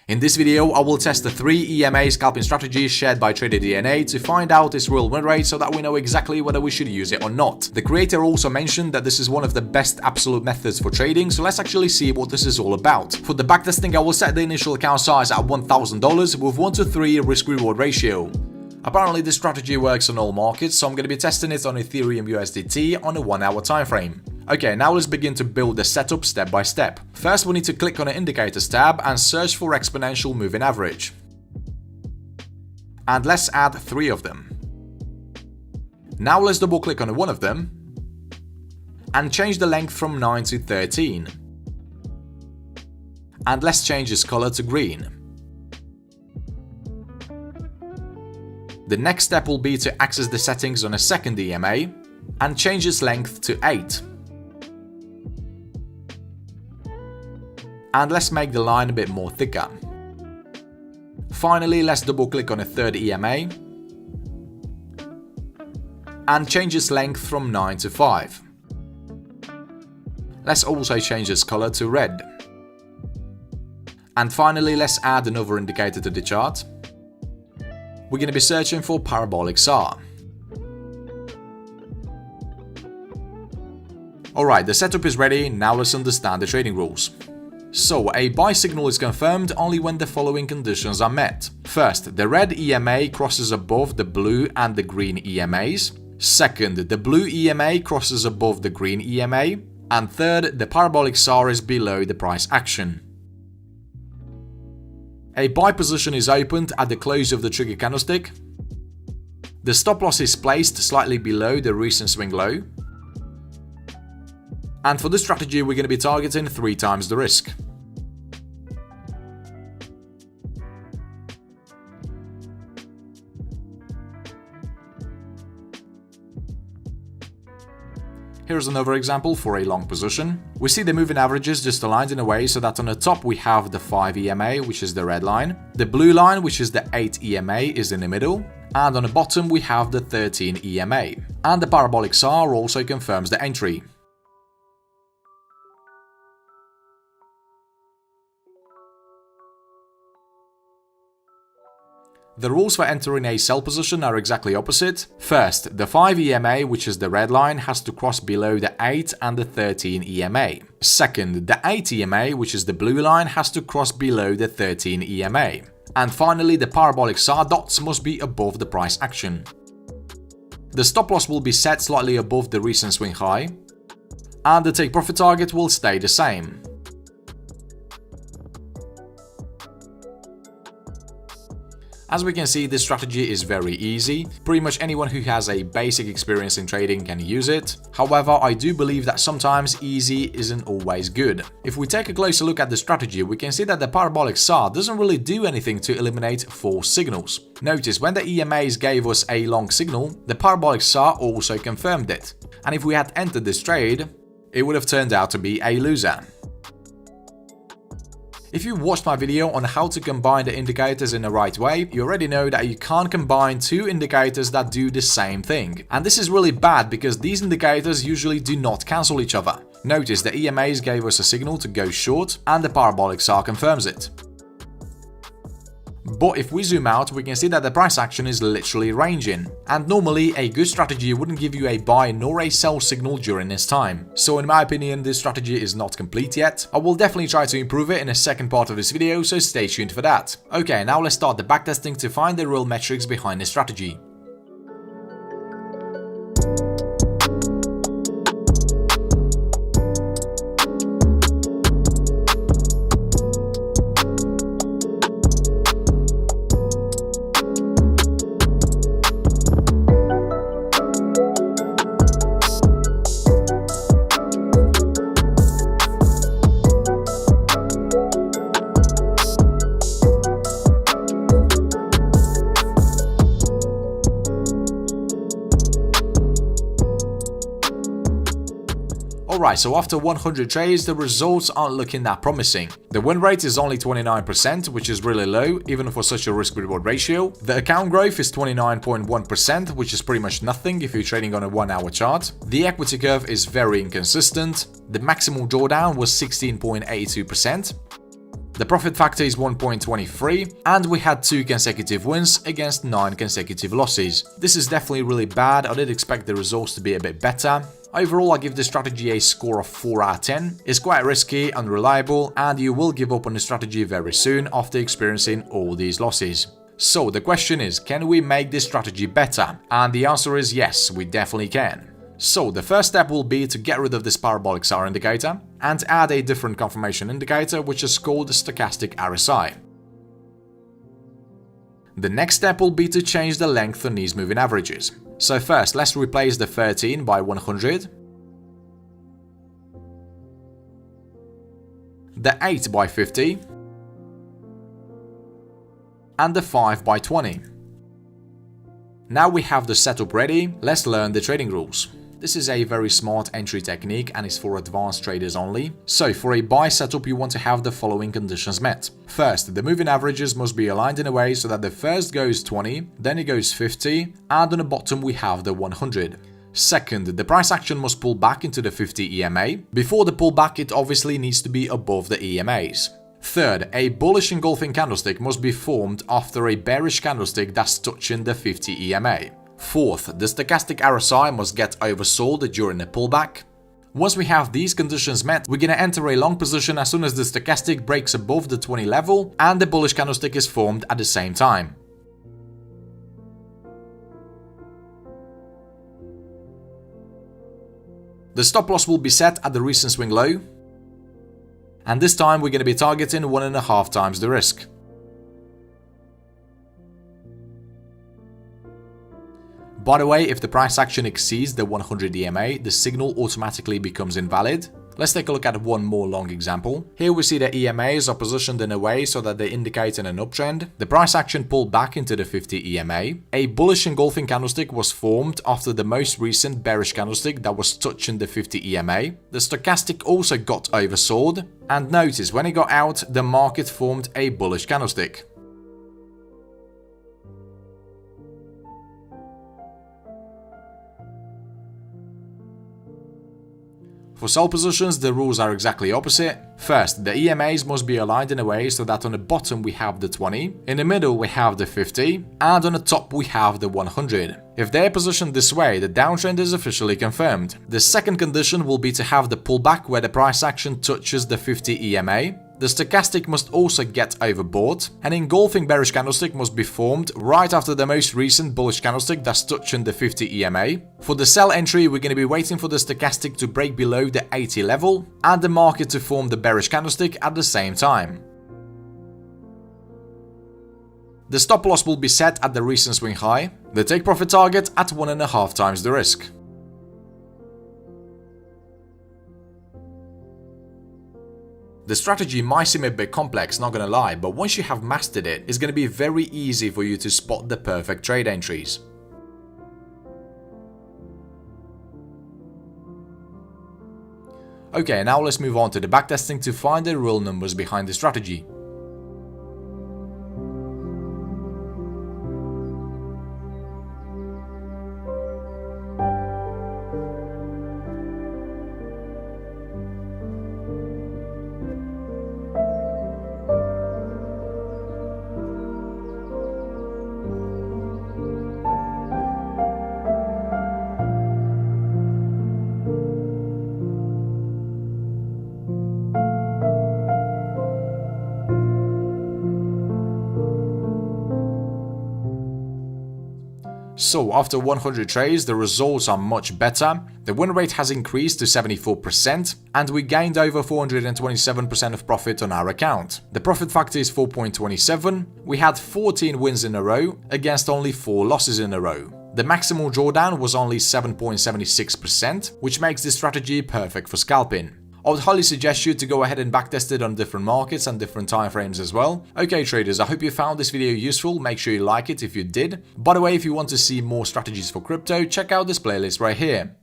In this video, I will test the 3 EMA scalping strategies shared by Trader DNA to find out its real win rate so that we know exactly whether we should use it or not. The creator also mentioned that this is one of the best absolute methods for trading, so let's actually see what this is all about. For the backtesting, I will set the initial account size at $1,000 with 1:3 risk-reward ratio. Apparently this strategy works on all markets, so I'm going to be testing it on Ethereum USDT on a 1-hour time frame. Okay, now let's begin to build the setup step by step. First, we need to click on the Indicators tab and search for Exponential Moving Average. And let's add 3 of them. Now let's double click on one of them and change the length from 9 to 13. And let's change its color to green. The next step will be to access the settings on a second EMA and change its length to 8. And let's make the line a bit more thicker. Finally, let's double click on a third EMA and change its length from 9 to 5. Let's also change its color to red. And finally, let's add another indicator to the chart. We're going to be searching for parabolic SAR. Alright, the setup is ready, now let's understand the trading rules. So, a buy signal is confirmed only when the following conditions are met. First, the red EMA crosses above the blue and the green EMAs. Second, the blue EMA crosses above the green EMA. And third, the parabolic SAR is below the price action. A buy position is opened at the close of the trigger candlestick. The stop loss is placed slightly below the recent swing low. And for this strategy, we're going to be targeting 3 times the risk. Here's another example for a long position. We see the moving averages just aligned in a way so that on the top we have the 5 EMA, which is the red line. The blue line, which is the 8 EMA, is in the middle. And on the bottom we have the 13 EMA. And the parabolic SAR also confirms the entry. The rules for entering a sell position are exactly opposite. First, the 5 EMA, which is the red line, has to cross below the 8 and the 13 EMA. Second, the 8 EMA, which is the blue line, has to cross below the 13 EMA. And finally, the parabolic SAR dots must be above the price action. The stop loss will be set slightly above the recent swing high, and the take profit target will stay the same. As we can see, this strategy is very easy. Pretty much anyone who has a basic experience in trading can use it. However, I do believe that sometimes easy isn't always good. If we take a closer look at the strategy, we can see that the parabolic SAR doesn't really do anything to eliminate false signals. Notice when the EMAs gave us a long signal, the parabolic SAR also confirmed it. And if we had entered this trade, it would have turned out to be a loser. If you watched my video on how to combine the indicators in the right way, you already know that you can't combine 2 indicators that do the same thing. And this is really bad because these indicators usually do not cancel each other. Notice the EMAs gave us a signal to go short and the parabolic SAR confirms it. But if we zoom out, we can see that the price action is literally ranging. And normally, a good strategy wouldn't give you a buy nor a sell signal during this time. So in my opinion, this strategy is not complete yet. I will definitely try to improve it in the second part of this video, so stay tuned for that. Okay, now let's start the backtesting to find the real metrics behind this strategy. Alright, so after 100 trades, the results aren't looking that promising. The win rate is only 29%, which is really low, even for such a risk-reward ratio. The account growth is 29.1%, which is pretty much nothing if you're trading on a 1-hour chart. The equity curve is very inconsistent. The maximal drawdown was 16.82%. The profit factor is 1.23, and we had 2 consecutive wins against 9 consecutive losses. This is definitely really bad. I did expect the results to be a bit better. Overall, I give this strategy a score of 4 out of 10. It's quite risky, unreliable, and you will give up on the strategy very soon after experiencing all these losses. So the question is, can we make this strategy better? And the answer is yes, we definitely can. So the first step will be to get rid of this parabolic SAR indicator and add a different confirmation indicator, which is called stochastic RSI. The next step will be to change the length on these moving averages. So first, let's replace the 13 by 100, the 8 by 50, and the 5 by 20. Now we have the setup ready, let's learn the trading rules. This is a very smart entry technique and is for advanced traders only. So for a buy setup, you want to have the following conditions met. First, the moving averages must be aligned in a way so that the first goes 20, then it goes 50, and on the bottom we have the 100. Second, the price action must pull back into the 50 EMA. Before the pullback, it obviously needs to be above the EMAs. Third, a bullish engulfing candlestick must be formed after a bearish candlestick that's touching the 50 EMA. Fourth, the stochastic RSI must get oversold during the pullback. Once we have these conditions met, we're going to enter a long position as soon as the stochastic breaks above the 20 level and the bullish candlestick is formed at the same time. The stop loss will be set at the recent swing low, and this time we're going to be targeting 1.5 times the risk. By the way, if the price action exceeds the 100 EMA, the signal automatically becomes invalid. Let's take a look at one more long example. Here we see the EMAs are positioned in a way so that they indicate an uptrend. The price action pulled back into the 50 EMA. A bullish engulfing candlestick was formed after the most recent bearish candlestick that was touching the 50 EMA. The stochastic also got oversold. And notice, when it got out, the market formed a bullish candlestick. For sell positions, the rules are exactly opposite. First, the EMAs must be aligned in a way so that on the bottom we have the 20, in the middle we have the 50, and on the top we have the 100. If they are positioned this way, the downtrend is officially confirmed. The second condition will be to have the pullback where the price action touches the 50 EMA. The stochastic must also get overbought. An engulfing bearish candlestick must be formed right after the most recent bullish candlestick that's touching the 50 EMA. For the sell entry, we're going to be waiting for the stochastic to break below the 80 level and the market to form the bearish candlestick at the same time. The stop loss will be set at the recent swing high. The take profit target at 1.5 times the risk. The strategy might seem a bit complex, not gonna lie, but once you have mastered it, it's gonna be very easy for you to spot the perfect trade entries. Okay, now let's move on to the backtesting to find the real numbers behind the strategy. So after 100 trades, the results are much better. The win rate has increased to 74% and we gained over 427% of profit on our account. The profit factor is 4.27. We had 14 wins in a row against only 4 losses in a row. The maximal drawdown was only 7.76%, which makes this strategy perfect for scalping. I would highly suggest you to go ahead and backtest it on different markets and different time frames as well. Okay traders, I hope you found this video useful. Make sure you like it if you did. By the way, if you want to see more strategies for crypto, check out this playlist right here.